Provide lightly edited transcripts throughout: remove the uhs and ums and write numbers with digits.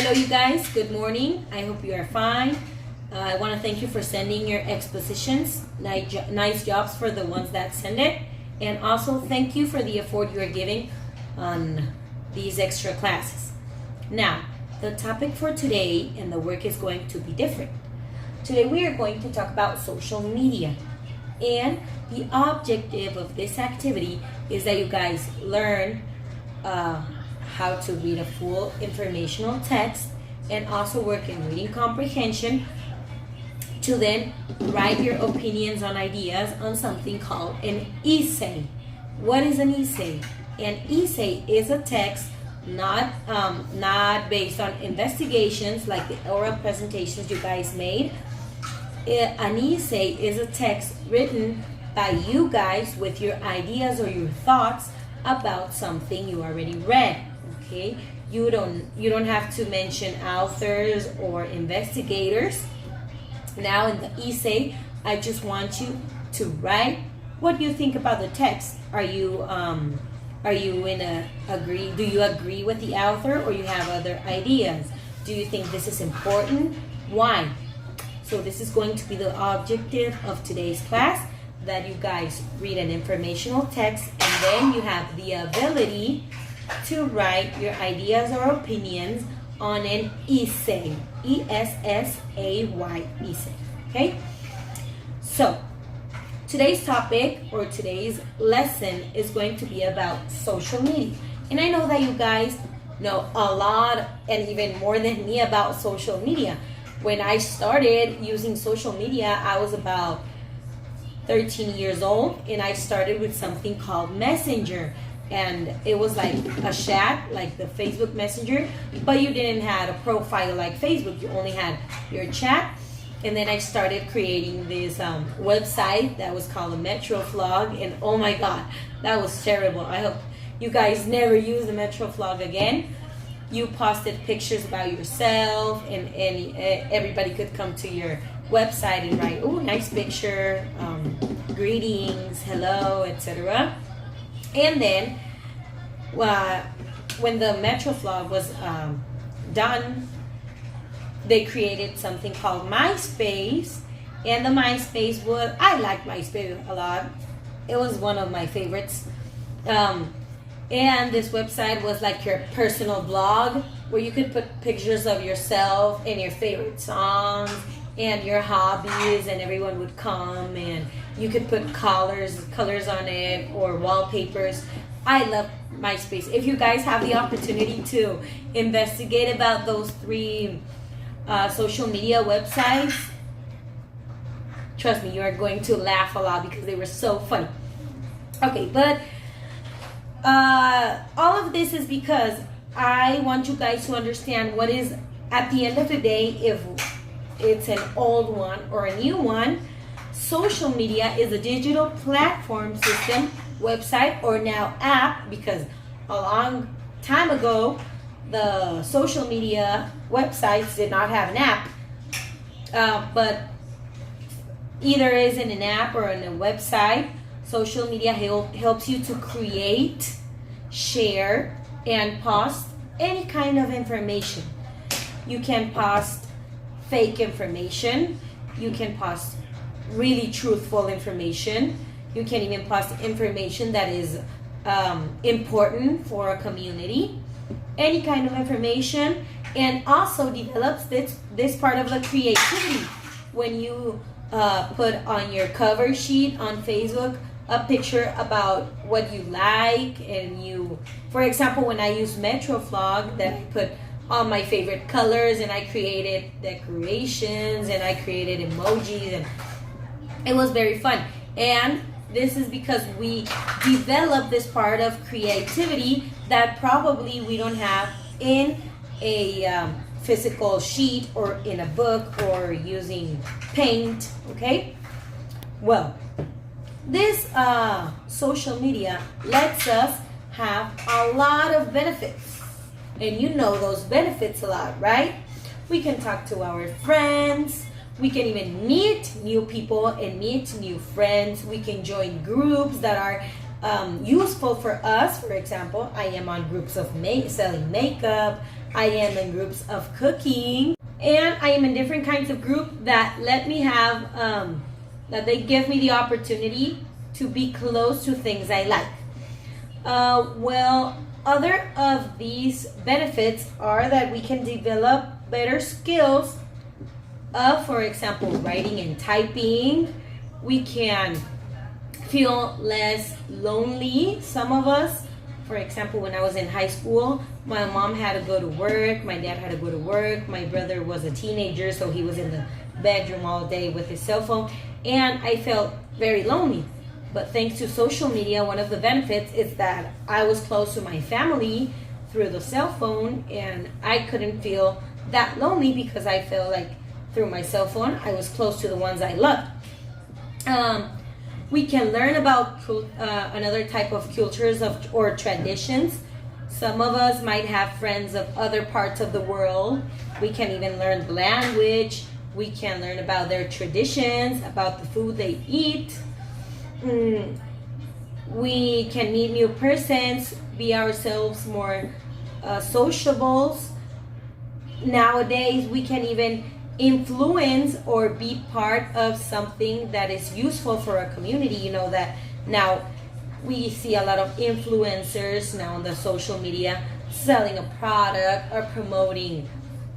Hello you guys, good morning. I hope you are fine. I want to thank you for sending your expositions. Nice jobs for the ones that send it. And also thank you for the effort you are giving on these extra classes. Now, the topic for today and the work is going to be different. Today we are going to talk about social media. And the objective of this activity is that you guys learn how to read a full informational text and also work in reading comprehension to then write your opinions on ideas on something called an essay. What is an essay? An essay is a text not based on investigations like the oral presentations you guys made. An essay is a text written by you guys with your ideas or your thoughts about something you already read. Okay, you don't have to mention authors or investigators. Now in the essay, I just want you to write what you think about the text. Are you agree? Do you agree with the author or you have other ideas? Do you think this is important? Why? So this is going to be the objective of today's class, that you guys read an informational text and then you have the ability to write your ideas or opinions on an essay. E-S-S-A-Y, essay. Okay? So, today's topic or today's lesson is going to be about social media. And I know that you guys know a lot and even more than me about social media. When I started using social media, I was about 13 years old and I started with something called Messenger. And it was like a chat, like the Facebook Messenger, but you didn't have a profile like Facebook. You only had your chat. And then I started creating this website that was called a Metroflog. And oh my God, that was terrible. I hope you guys never use the Metroflog again. You posted pictures about yourself and everybody could come to your website and write, oh, nice picture, greetings, hello, etc. And then when the Metroflog was done, they created something called MySpace. And the MySpace I liked MySpace a lot. It was one of my favorites. And this website was like your personal blog where you could put pictures of yourself and your favorite songs and your hobbies, and everyone would come and you could put colors on it or wallpapers. I love MySpace. If you guys have the opportunity to investigate about those three social media websites, trust me, you are going to laugh a lot because they were so funny. Okay, but all of this is because I want you guys to understand what is, at the end of the day, if it's an old one or a new one, social media is a digital platform system, website, or now app, because a long time ago the social media websites did not have an app, but either is in an app or in a website. Social media helps you to create, share, and post any kind of information. You can post fake information. You can post really truthful information. You can even post information that is important for a community. Any kind of information. And also develops this part of the creativity. When you put on your cover sheet on Facebook a picture about what you like, and you, for example, when I use Metroflog, that I put all my favorite colors and I created decorations and I created emojis, and it was very fun. And this is because we developed this part of creativity that probably we don't have in a physical sheet or in a book or using paint. Okay, well, this social media lets us have a lot of benefits, and you know those benefits a lot, right? We can talk to our friends. We can even meet new people and meet new friends. We can join groups that are useful for us. For example, I am on groups of selling makeup, I am in groups of cooking, and I am in different kinds of group that let me have that they give me the opportunity to be close to things I like. Well, other of these benefits are that we can develop better skills of, for example, writing and typing. We can feel less lonely. Some of us, for example, when I was in high school, my mom had to go to work, my dad had to go to work, my brother was a teenager, so he was in the bedroom all day with his cell phone, and I felt very lonely. But thanks to social media, one of the benefits is that I was close to my family through the cell phone, and I couldn't feel that lonely because I felt like through my cell phone I was close to the ones I loved. We can learn about another type of cultures or traditions. Some of us might have friends of other parts of the world. We can even learn the language. We can learn about their traditions, about the food they eat. We can meet new persons, be ourselves more sociables. Nowadays, we can even influence or be part of something that is useful for a community. You know that now we see a lot of influencers now on the social media selling a product or promoting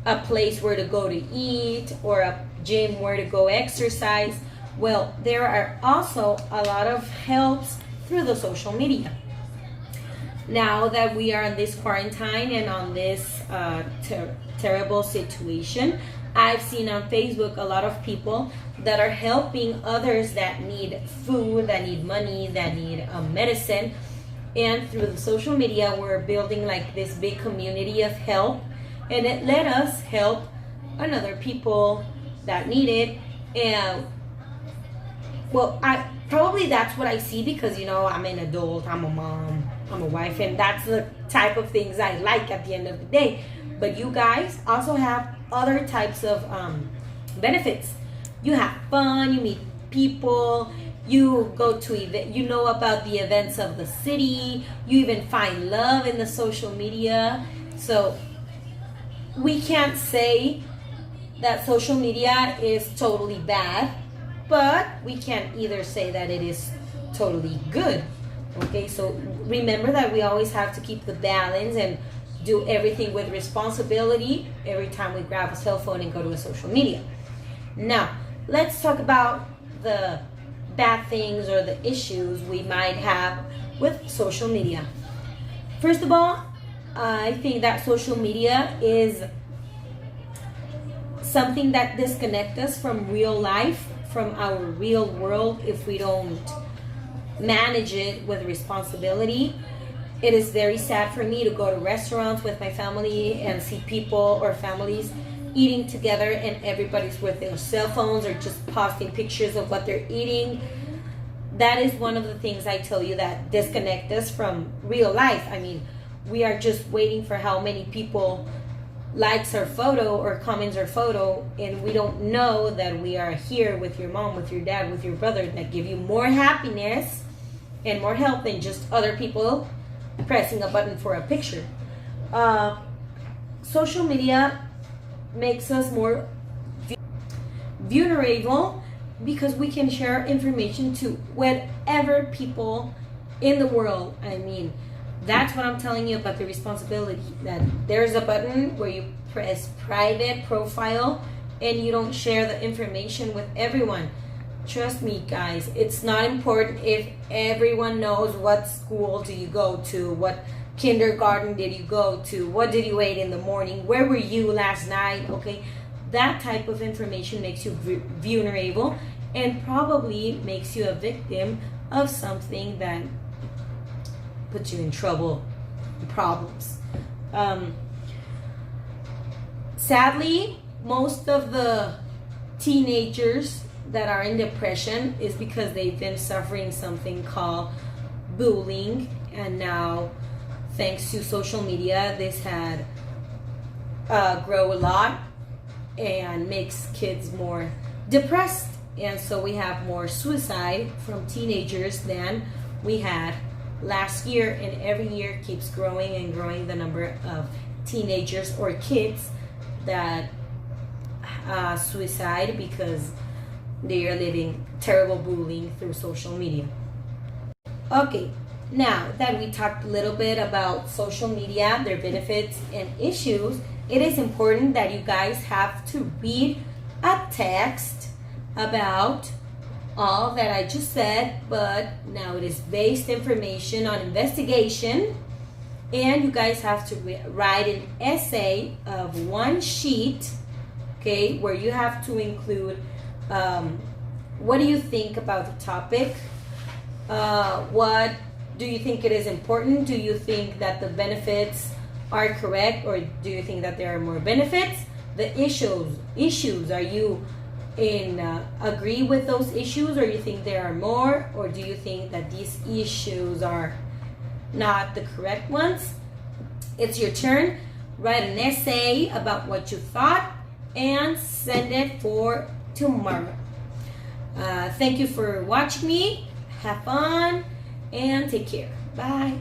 a place where to go to eat or a gym where to go exercise. Well, there are also a lot of helps through the social media. Now that we are in this quarantine and on this terrible situation, I've seen on Facebook a lot of people that are helping others that need food, that need money, that need medicine. And through the social media, we're building like this big community of help. And it let us help another people that need it. And well, probably that's what I see because, you know, I'm an adult, I'm a mom, I'm a wife, and that's the type of things I like at the end of the day. But you guys also have other types of benefits. You have fun, you meet people, you go to event, you know about the events of the city, you even find love in the social media. So we can't say that social media is totally bad, but we can't either say that it is totally good. Okay, so remember that we always have to keep the balance and do everything with responsibility every time we grab a cell phone and go to a social media. Now, let's talk about the bad things or the issues we might have with social media. First of all, I think that social media is something that disconnects us from real life, from our real world, if we don't manage it with responsibility. It is very sad for me to go to restaurants with my family and see people or families eating together and everybody's with their cell phones or just posting pictures of what they're eating. That is one of the things I tell you that disconnect us from real life. I mean, we are just waiting for how many people likes our photo or comments our photo, and we don't know that we are here with your mom, with your dad, with your brother that give you more happiness and more help than just other people pressing a button for a picture. Social media makes us more vulnerable because we can share information to whatever people in the world. I mean, that's what I'm telling you about the responsibility, that there's a button where you press private profile and you don't share the information with everyone. Trust me, guys, it's not important if everyone knows what school do you go to, what kindergarten did you go to, what did you eat in the morning, where were you last night, okay? That type of information makes you vulnerable and probably makes you a victim of something that puts you in trouble and problems. Sadly, most of the teenagers that are in depression is because they've been suffering something called bullying, and now thanks to social media this had grow a lot and makes kids more depressed, and so we have more suicide from teenagers than we had last year, and every year keeps growing and growing the number of teenagers or kids that suicide because they are living terrible bullying through social media. Okay, now that we talked a little bit about social media, their benefits and issues, it is important that you guys have to read a text about all that I just said, but now it is based information on investigation, and you guys have to write an essay of one sheet, okay, where you have to include what do you think about the topic, what do you think it is important, do you think that the benefits are correct, or do you think that there are more benefits, the issues, are you agree with those issues, or you think there are more, or do you think that these issues are not the correct ones? It's your turn. Write an essay about what you thought and send it for tomorrow. Thank you for watching me. Have fun and take care. Bye.